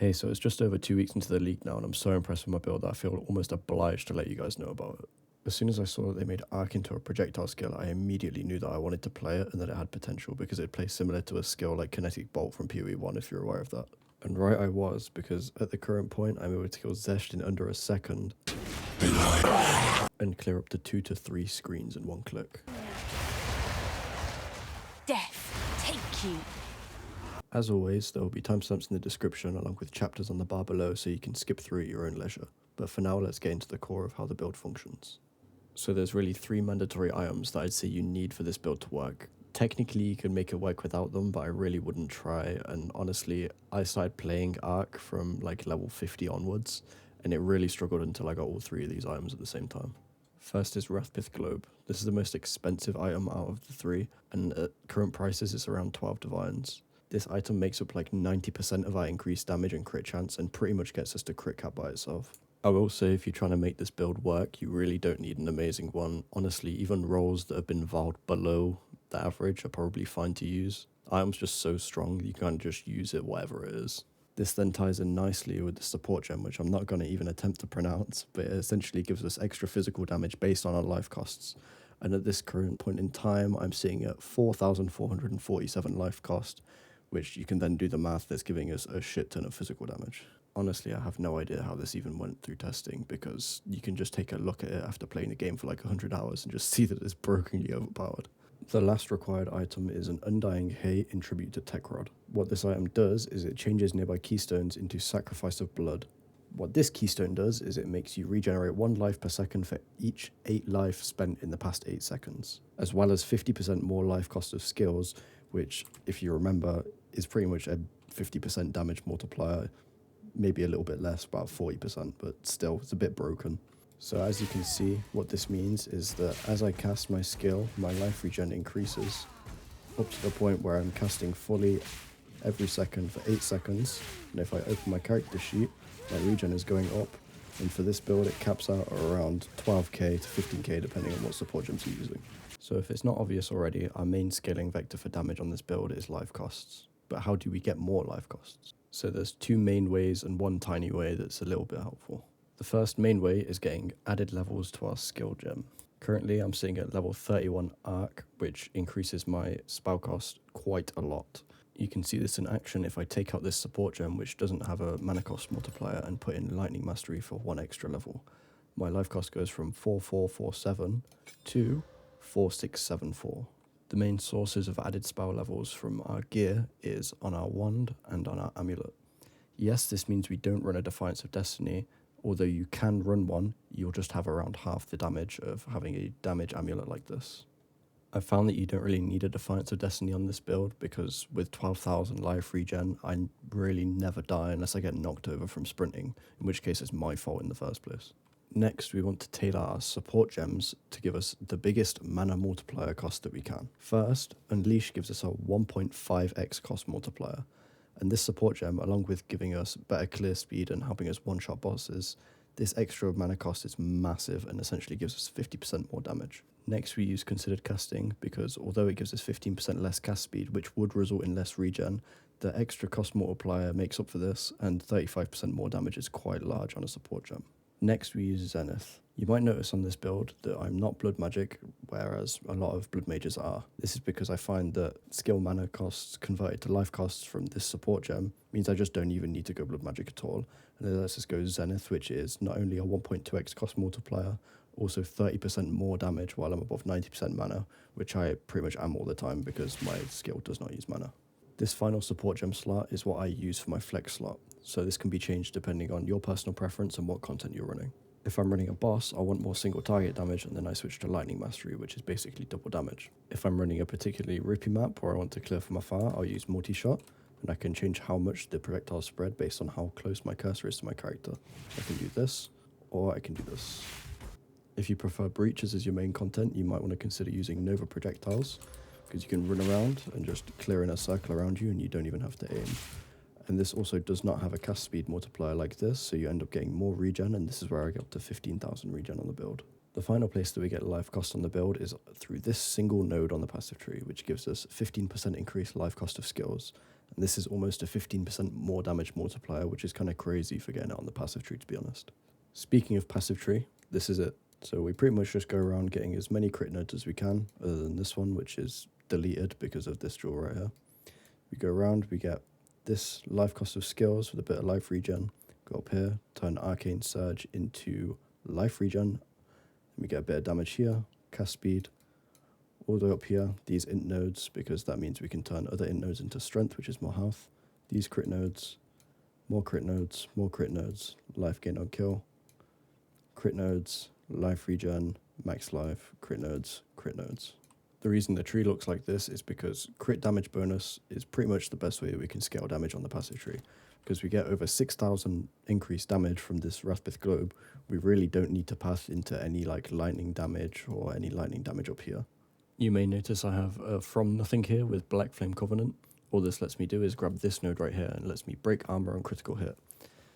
Hey, so it's just over 2 weeks into the league now, and I'm so impressed with my build that I feel almost obliged to let you guys know about it. As soon as I saw that they made Arc into a projectile skill, I immediately knew that I wanted to play it and that it had potential because it plays similar to a skill like Kinetic Bolt from PoE1 if you're aware of that. And right I was, because at the current point I'm able to kill Zesht in under a second and clear up to 2 to 3 screens in one click. Death, take you. As always, there will be timestamps in the description along with chapters on the bar below so you can skip through at your own leisure. But for now, let's get into the core of how the build functions. So there's really 3 mandatory items that I'd say you need for this build to work. Technically, you can make it work without them, but I really wouldn't try, and honestly, I started playing Arc from like level 50 onwards, and it really struggled until I got all 3 of these items at the same time. First is Wrathpith Globe. This is the most expensive item out of the 3, and at current prices it's around 12 divines. This item makes up like 90% of our increased damage and crit chance and pretty much gets us to crit cap by itself. I will say if you're trying to make this build work, you really don't need an amazing one. Honestly, even rolls that have been vowed below the average are probably fine to use. Item's just so strong you can't just use it whatever it is. This then ties in nicely with the support gem, which I'm not going to even attempt to pronounce, but it essentially gives us extra physical damage based on our life costs. And at this current point in time, I'm seeing at 4,447 life cost, which you can then do the math that's giving us a shit ton of physical damage. Honestly, I have no idea how this even went through testing, because you can just take a look at it after playing the game for like 100 hours and just see that it's brokenly overpowered. The last required item is an Undying Hate in tribute to Tech Rod. What this item does is it changes nearby keystones into Sacrifice of Blood. What this keystone does is it makes you regenerate 1 life per second for each 8 life spent in the past 8 seconds, as well as 50% more life cost of skills, which, if you remember, is pretty much a 50% damage multiplier, maybe a little bit less, about 40%, but still, it's a bit broken. So as you can see, what this means is that as I cast my skill, my life regen increases, up to the point where I'm casting fully every second for 8 seconds, and if I open my character sheet, my regen is going up, and for this build it caps out at around 12k to 15k depending on what support gems you're using. So if it's not obvious already, our main scaling vector for damage on this build is life costs. But how do we get more life costs? So there's 2 main ways and 1 tiny way that's a little bit helpful. The first main way is getting added levels to our skill gem. Currently I'm sitting at level 31 Arc, which increases my spell cost quite a lot. You can see this in action if I take out this support gem, which doesn't have a mana cost multiplier, and put in Lightning Mastery for 1 extra level. My life cost goes from 4447 to 4674. The main sources of added spell levels from our gear is on our wand and on our amulet. Yes, this means we don't run a Defiance of Destiny, although you can run one, you'll just have around half the damage of having a damage amulet like this. I found that you don't really need a Defiance of Destiny on this build, because with 12,000 life regen, I really never die unless I get knocked over from sprinting, in which case it's my fault in the first place. Next, we want to tailor our support gems to give us the biggest mana multiplier cost that we can. First, Unleash gives us a 1.5x cost multiplier, and this support gem, along with giving us better clear speed and helping us one-shot bosses, this extra mana cost is massive and essentially gives us 50% more damage. Next, we use Considered Casting, because although it gives us 15% less cast speed, which would result in less regen, the extra cost multiplier makes up for this, and 35% more damage is quite large on a support gem. Next, we use Zenith. You might notice on this build that I'm not blood magic, whereas a lot of blood mages are. This is because I find that skill mana costs converted to life costs from this support gem means I just don't even need to go blood magic at all. And then let's just go Zenith, which is not only a 1.2x cost multiplier, also 30% more damage while I'm above 90% mana, which I pretty much am all the time because my skill does not use mana. This final support gem slot is what I use for my flex slot, so this can be changed depending on your personal preference and what content you're running. If I'm running a boss, I want more single target damage, and then I switch to Lightning Mastery, which is basically double damage. If I'm running a particularly rippy map where I want to clear from afar, I'll use multi-shot, and I can change how much the projectiles spread based on how close my cursor is to my character. I can do this, or I can do this. If you prefer breaches as your main content, you might want to consider using Nova projectiles, because you can run around and just clear in a circle around you and you don't even have to aim. And this also does not have a cast speed multiplier like this, so you end up getting more regen, and this is where I get up to 15,000 regen on the build. The final place that we get life cost on the build is through this single node on the passive tree, which gives us 15% increased life cost of skills, And this is almost a 15% more damage multiplier, which is kind of crazy for getting it on the passive tree, to be honest. Speaking of passive tree, this is it. So we pretty much just go around getting as many crit nodes as we can, other than this one, which is deleted because of this jewel right here. We go around, we get this life cost of skills with a bit of life regen. Go up here, turn Arcane Surge into life regen. We get a bit of damage here, cast speed. All the way up here, these int nodes, because that means we can turn other int nodes into strength, which is more health. These crit nodes, more crit nodes, more crit nodes, life gain on kill. Crit nodes, life regen, max life, crit nodes, crit nodes. The reason the tree looks like this is because crit damage bonus is pretty much the best way we can scale damage on the passive tree. Because we get over 6,000 increased damage from this Rathbith globe, we really don't need to pass into any like lightning damage or any lightning damage up here. You may notice I have a From Nothing here with Black Flame Covenant. All this lets me do is grab this node right here and lets me break armor on critical hit.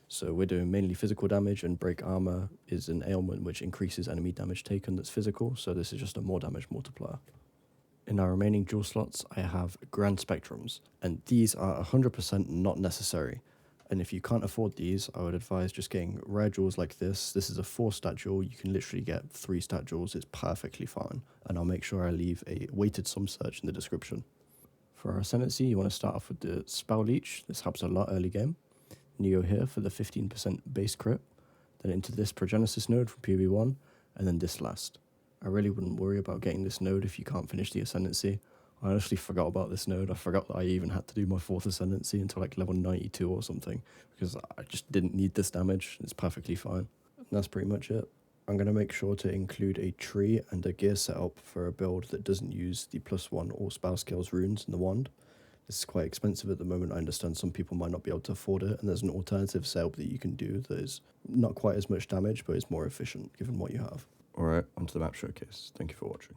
So we're doing mainly physical damage, and break armor is an ailment which increases enemy damage taken that's physical, so this is just a more damage multiplier. In our remaining jewel slots, I have Grand Spectrums, and these are 100% not necessary. And if you can't afford these, I would advise just getting rare jewels like this. This is a 4-stat jewel. You can literally get 3-stat jewels. It's perfectly fine. And I'll make sure I leave a weighted sum search in the description. For our Ascendancy, you want to start off with the Spell Leech. This helps a lot early game. Neo here for the 15% base crit. Then into this Progenesis node from PoE1, and then this last. I really wouldn't worry about getting this node if you can't finish the Ascendancy. I honestly forgot about this node. I forgot that I even had to do my 4th Ascendancy until like level 92 or something, because I just didn't need this damage. It's perfectly fine. And that's pretty much it. I'm going to make sure to include a tree and a gear setup for a build that doesn't use the +1 all spell skills runes in the wand. This is quite expensive at the moment. I understand some people might not be able to afford it, and there's an alternative setup that you can do that is not quite as much damage, but is more efficient given what you have. Alright, onto the map showcase. Thank you for watching.